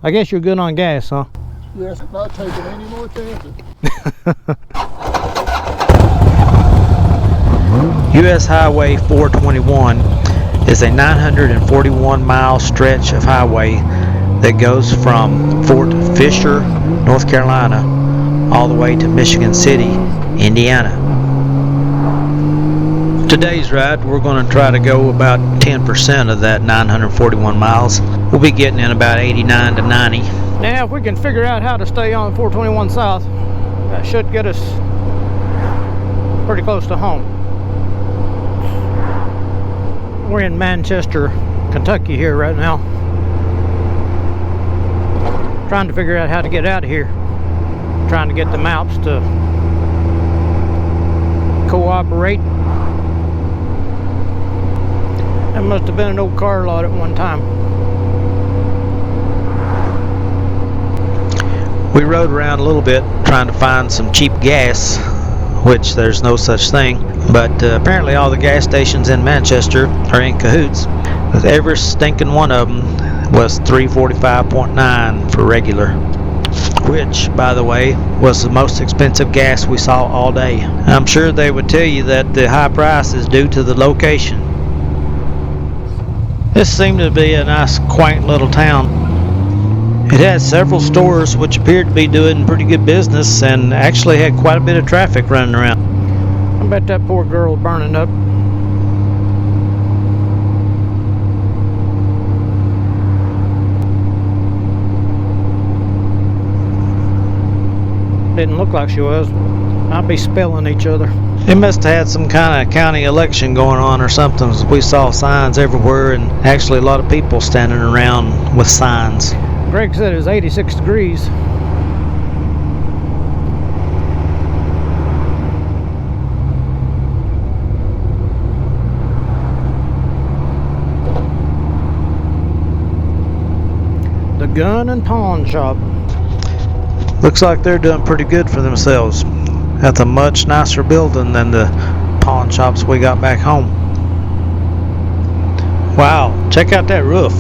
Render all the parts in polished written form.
I guess you're good on gas, huh? Yes, not taking any more chances. US Highway 421 is a 941-mile stretch of highway that goes from Fort Fisher, North Carolina, all the way to Michigan City, Indiana. Today's ride, we're going to try to go about 10% of that 941 miles. We'll be getting in about 89 to 90. Now, if we can figure out how to stay on 421 South, that should get us pretty close to home. We're in Manchester, Kentucky here right now. Trying to figure out how to get out of here. Trying to get the maps to cooperate. That must have been an old car lot at one time. We rode around a little bit trying to find some cheap gas, which there's no such thing, but apparently all the gas stations in Manchester are in cahoots. Every stinking one of them was $3.45.9 for regular, which, by the way, was the most expensive gas we saw all day. I'm sure they would tell you that the high price is due to the location. This seemed to be a nice, quaint little town. It had several stores which appeared to be doing pretty good business and actually had quite a bit of traffic running around. I bet that poor girl burning up. Didn't look like she was. I'd be spelling each other. They must have had some kind of county election going on or something. We saw signs everywhere and actually a lot of people standing around with signs. Greg said it was 86 degrees. The gun and pawn shop. Looks like they're doing pretty good for themselves. That's a much nicer building than the pawn shops we got back home. Wow, check out that roof.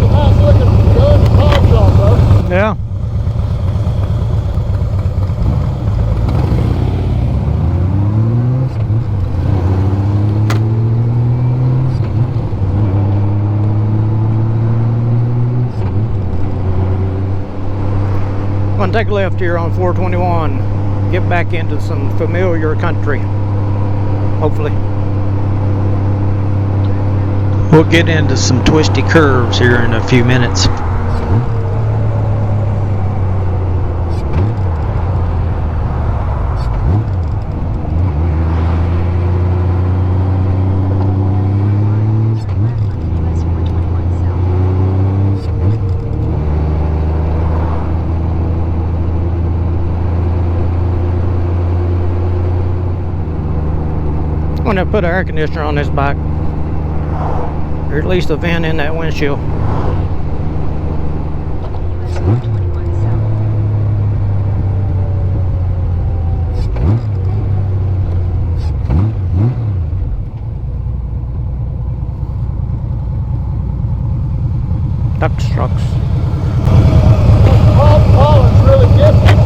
Nice looking gun and pawn shop, though. Yeah. I'm gonna take a left here on 421, get back into some familiar country, hopefully. We'll get into some twisty curves here in a few minutes. I'm gonna put an air conditioner on this bike, or at least a vent in that windshield. Duck trucks. Harlan's really gifted.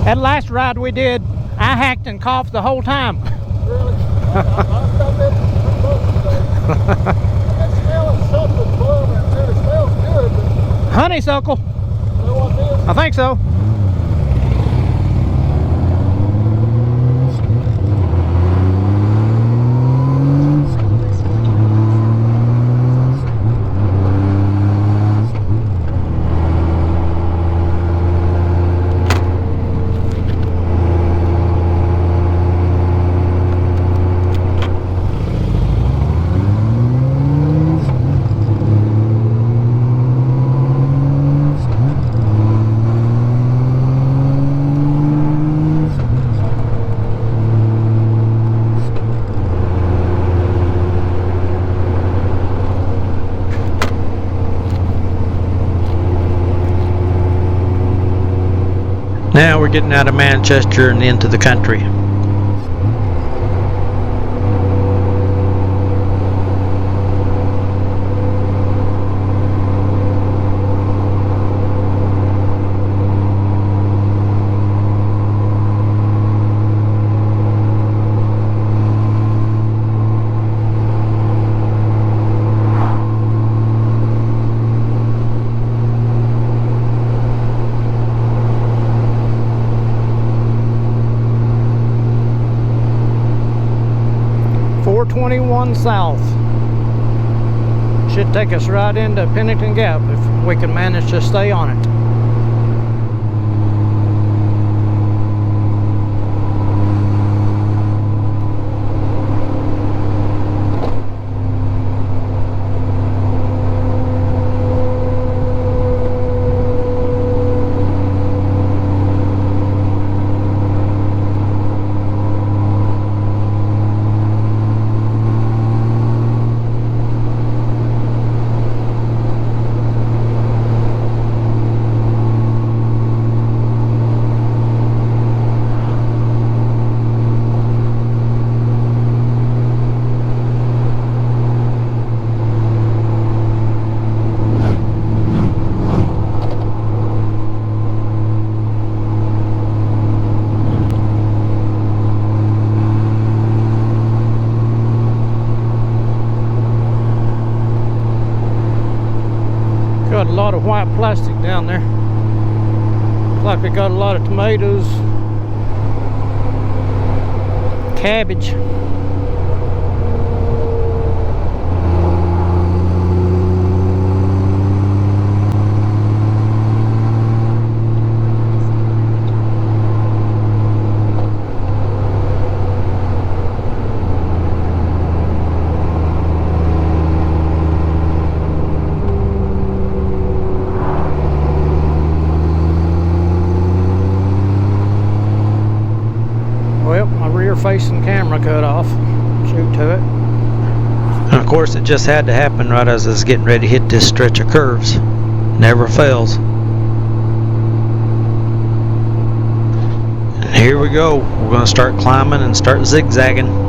That last ride we did, I hacked and coughed the whole time. Really? I've got that pretty close today. I'm smelling something blowing out there. It smells good, but Honeysuckle. you know what it is? I think so. we're getting out of Manchester and into the country. South. Should take us right into Pennington Gap if we can manage to stay on it. Got a lot of white plastic down there. Looks like they got a lot of tomatoes, cabbage. Facing camera cut off. Shoot to it. And of course it just had to happen right as I was getting ready to hit this stretch of curves. Never fails. And here we go. We're going to start climbing and start zigzagging.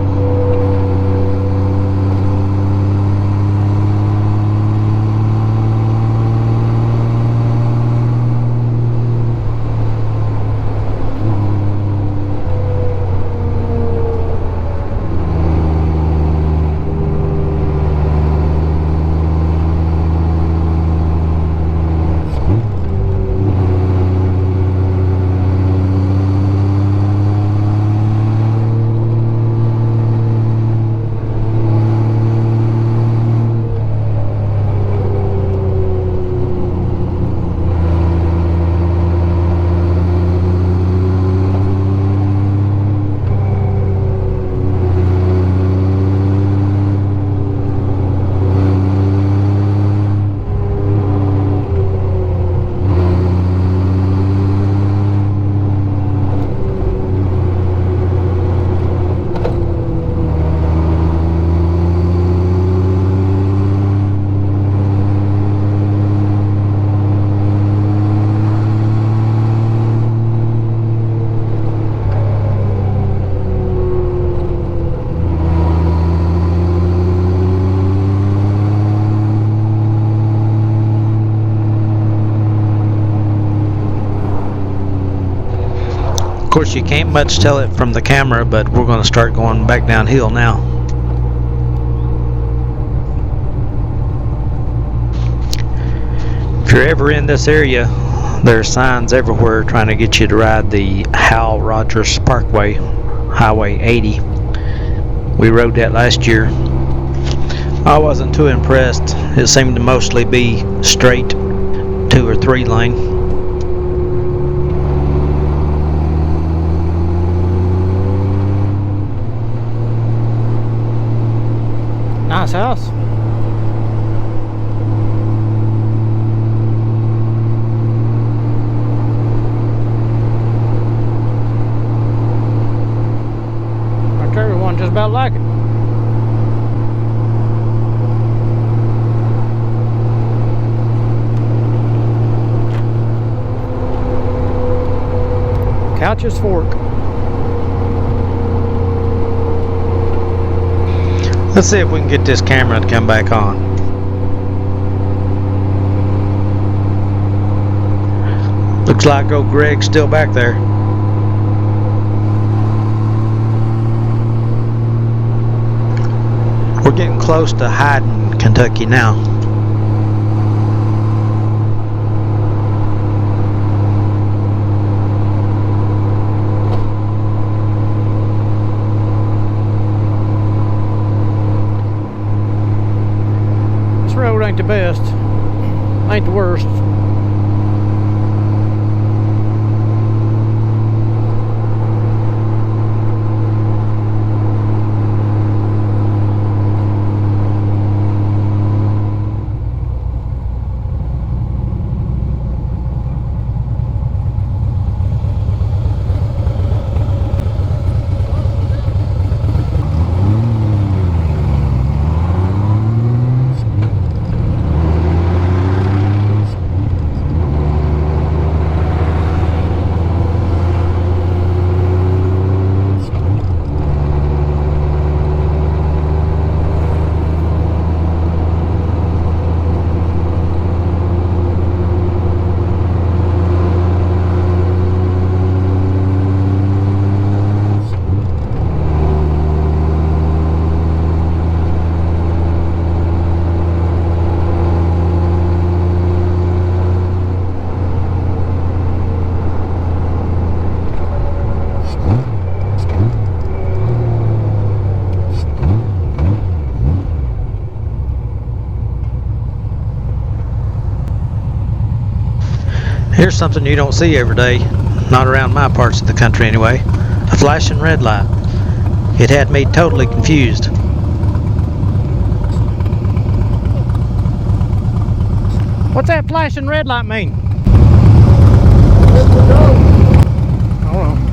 Of course you can't much tell it from the camera, but we're going to start going back downhill now. If you're ever in this area, there are signs everywhere trying to get you to ride the Hal Rogers Parkway, Highway 80. We rode that last year. I wasn't too impressed. It seemed to mostly be straight 2 or 3 lane. Nice house. I tell you one just about like it. Gotcha's Fork. Let's see if we can get this camera to come back on. Looks like old Greg's still back there. We're getting close to Hyden, Kentucky now. This road ain't the best, ain't the worst. Here's something you don't see every day, not around my parts of the country anyway. A flashing red light. It had me totally confused. What's that flashing red light mean? Let's go. Hold on.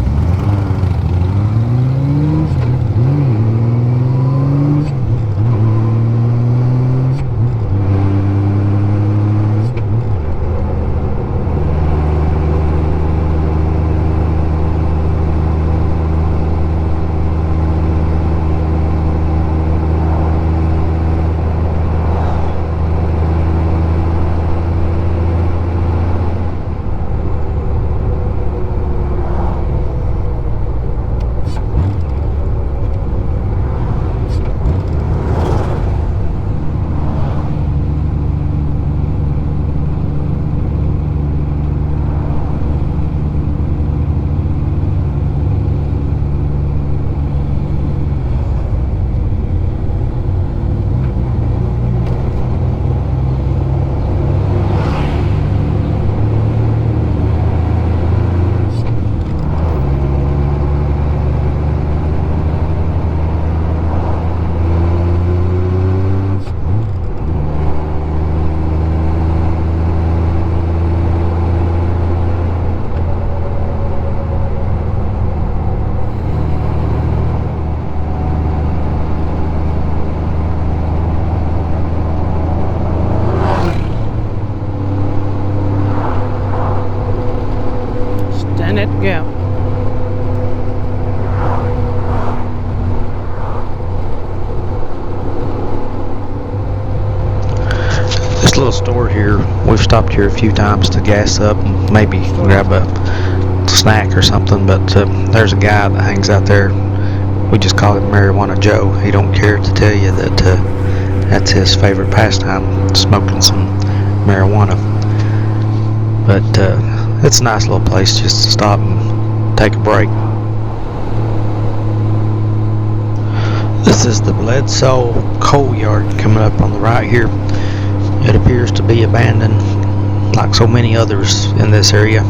Pennington Gap. This little store here, we've stopped here a few times to gas up and maybe grab a snack or something, but there's a guy that hangs out there. We just call him Marijuana Joe. He don't care to tell you that that's his favorite pastime, smoking some marijuana. But it's a nice little place just to stop and take a break. This is the Bledsoe coal yard coming up on the right here. It appears to be abandoned like so many others in this area.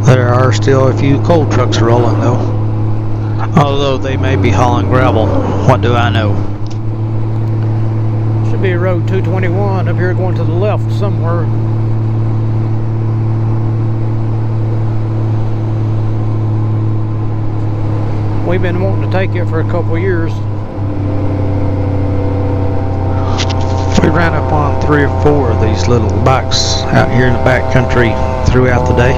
There are still a few coal trucks rolling though. Although they may be hauling gravel. What do I know? Should be road 221 up here going to the left somewhere. We've been wanting to take it for a couple of years. We ran up on 3 or 4 of these little bikes out here in the back country throughout the day.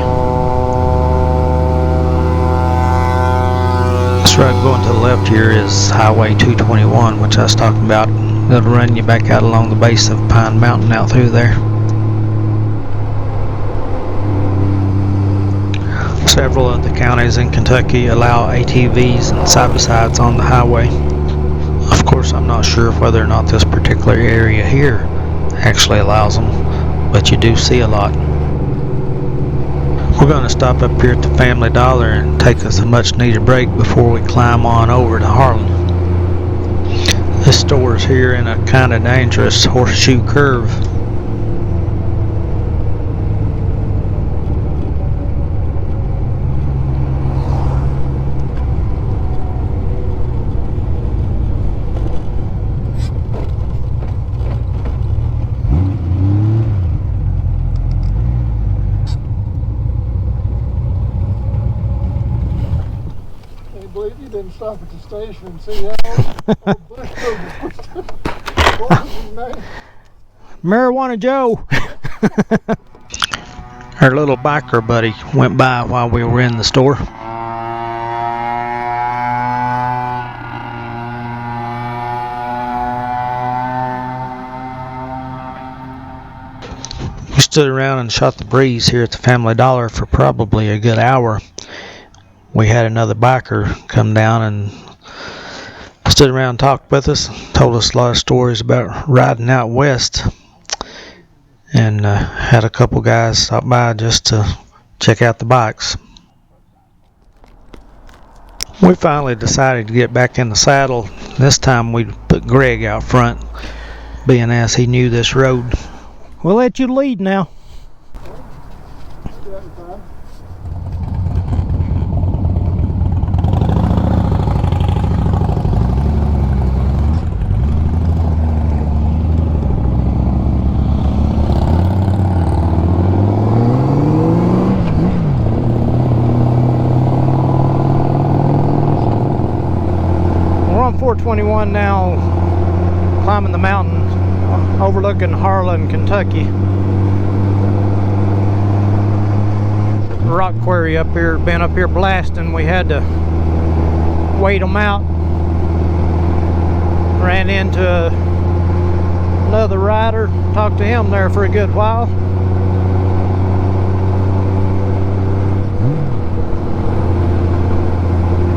This road going to the left here is Highway 221, which I was talking about. It'll run you back out along the base of Pine Mountain out through there. Several of the counties in Kentucky allow ATVs and side-by-sides on the highway. Of course, I'm not sure whether or not this particular area here actually allows them, but you do see a lot. We're going to stop up here at the Family Dollar and take us a much needed break before we climb on over to Harlan. This store is here in a kind of dangerous horseshoe curve. Can't believe you didn't stop at the station and see how old bus was. What was his name? Marijuana Joe. Our little biker buddy went by while we were in the store. We stood around and shot the breeze here at the Family Dollar for probably a good hour. We had another biker come down and stood around and talked with us, told us a lot of stories about riding out west, and had a couple guys stop by just to check out the bikes. We finally decided to get back in the saddle. This time we put Greg out front, being as he knew this road. We'll let you lead now. We're on 421 now, climbing the mountain overlooking Harlan, Kentucky. Rock quarry up here, been up here blasting. We had to wait them out. Ran into another rider, talked to him there for a good while.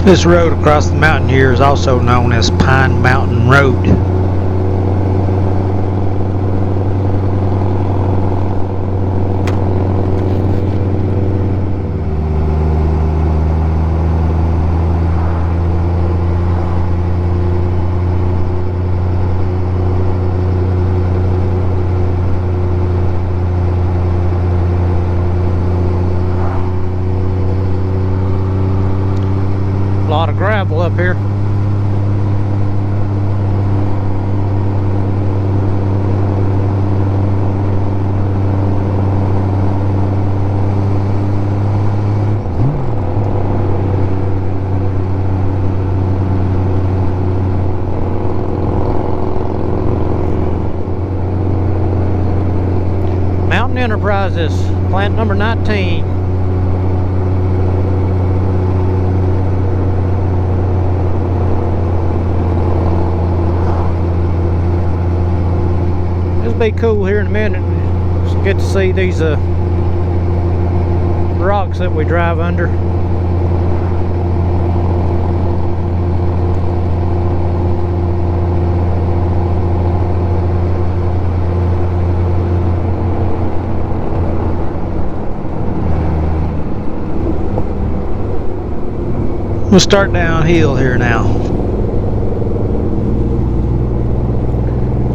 This road across the mountain here is also known as Pine Mountain Road. A lot of gravel up here. Mountain Enterprises, plant number 19. It'll be cool here in a minute. Just get to see these rocks that we drive under. We'll start downhill here now.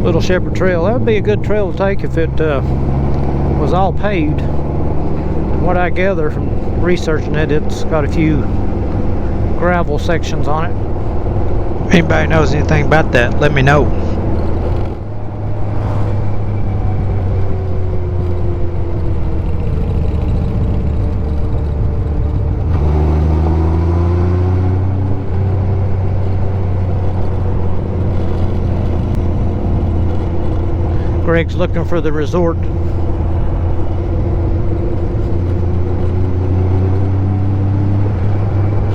Little Shepherd Trail. That would be a good trail to take if it was all paved. From what I gather from researching it, it's got a few gravel sections on it. If anybody knows anything about that, let me know. Greg's looking for the resort.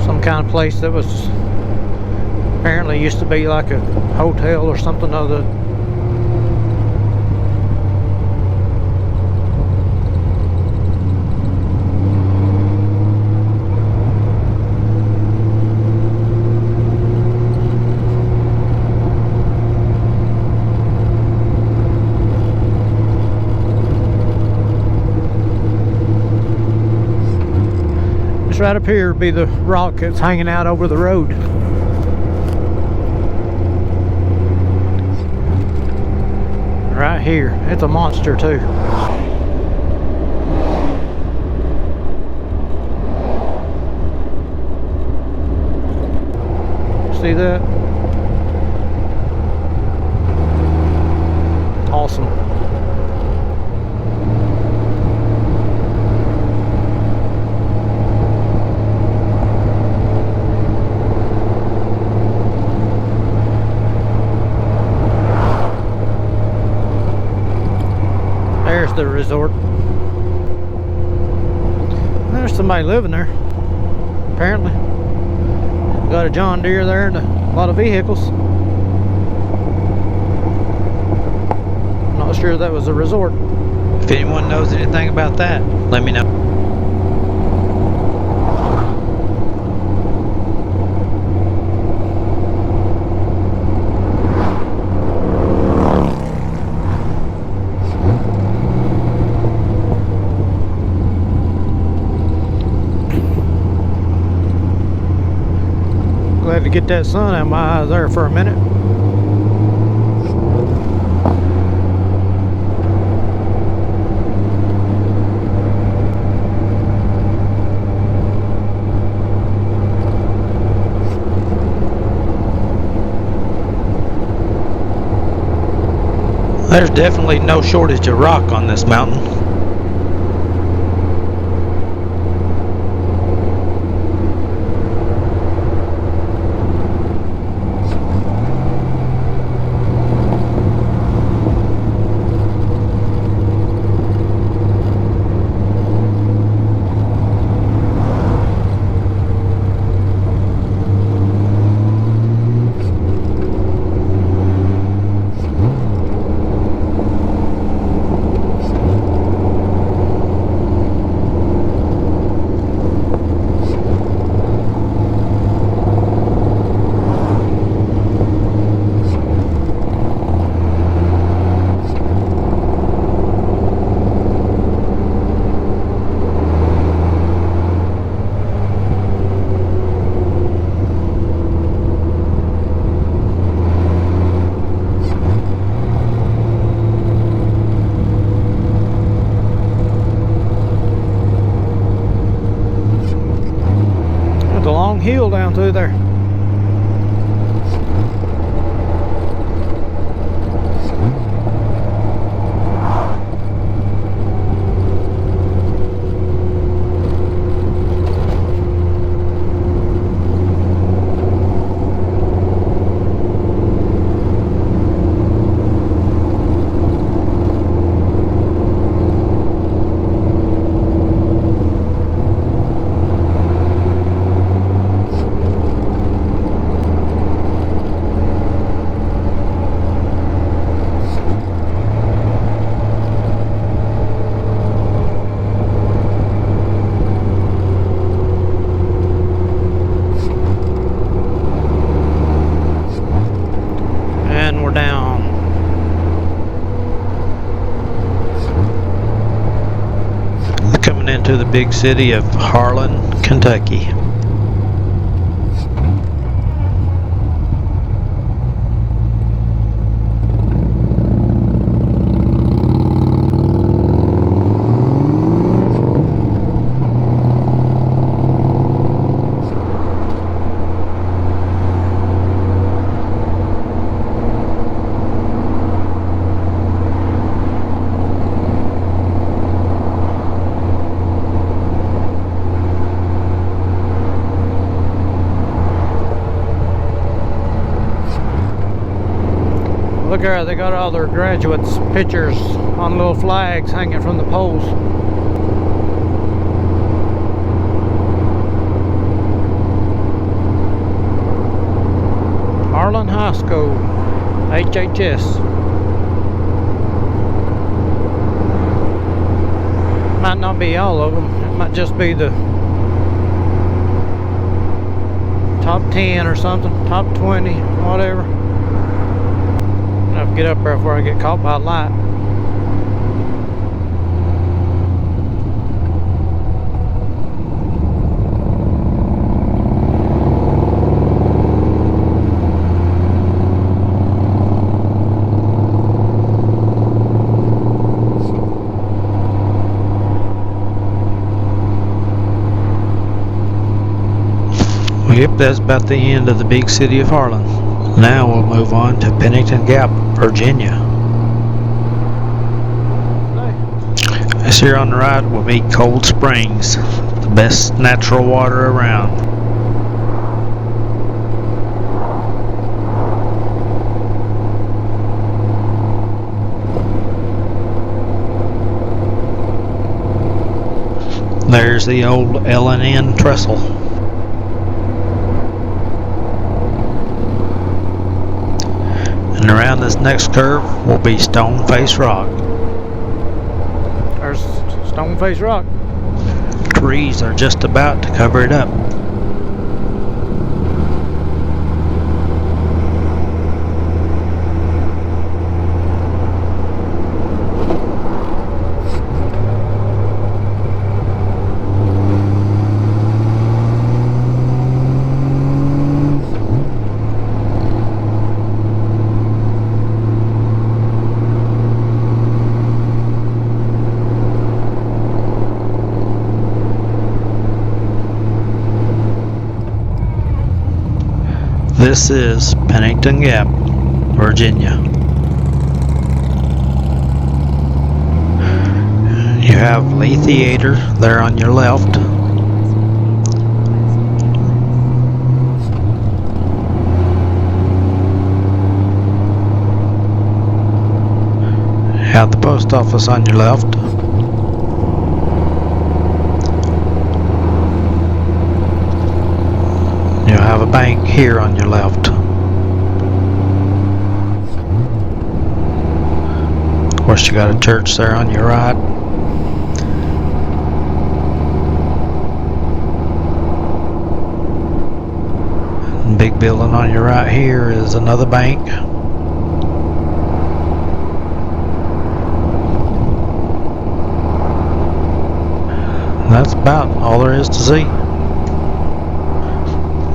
Some kind of place that was apparently used to be like a hotel or something other. Right up here would be the rock that's hanging out over the road. Right here. It's a monster too. See that? Awesome. There's the resort. There's somebody living there, apparently. Got a John Deere there and a lot of vehicles. Not sure that was a resort. If anyone knows anything about that, let me know. Glad to get that sun out of my eyes there for a minute. There's definitely no shortage of rock on this mountain. Hill down through there. To the big city of Harlan, Kentucky. Look there, they got all their graduates' pictures on little flags hanging from the poles. Harlan High School, HHS. Might not be all of them. It might just be the top 10 or something, top 20, whatever. I have to get up there before I get caught by a light. Yep, that's about the end of the big city of Harlan. Now we'll move on to Pennington Gap, Virginia. This here on the right will be Cold Springs, the best natural water around. There's the old L&N trestle. And around this next curve will be Stone Face Rock. There's Stone Face Rock. Trees are just about to cover it up. This is Pennington Gap, Virginia. You have Lee Theater there on your left. You have the post office on your left. You have a bank here on your left. Of course, you got a church there on your right. And big building on your right here is another bank. And that's about all there is to see.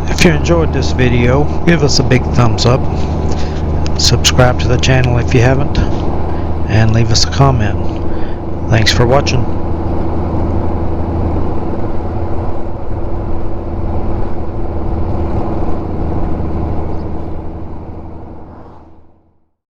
If you enjoyed this video, give us a big thumbs up, subscribe to the channel if you haven't, and leave us a comment. Thanks for watching.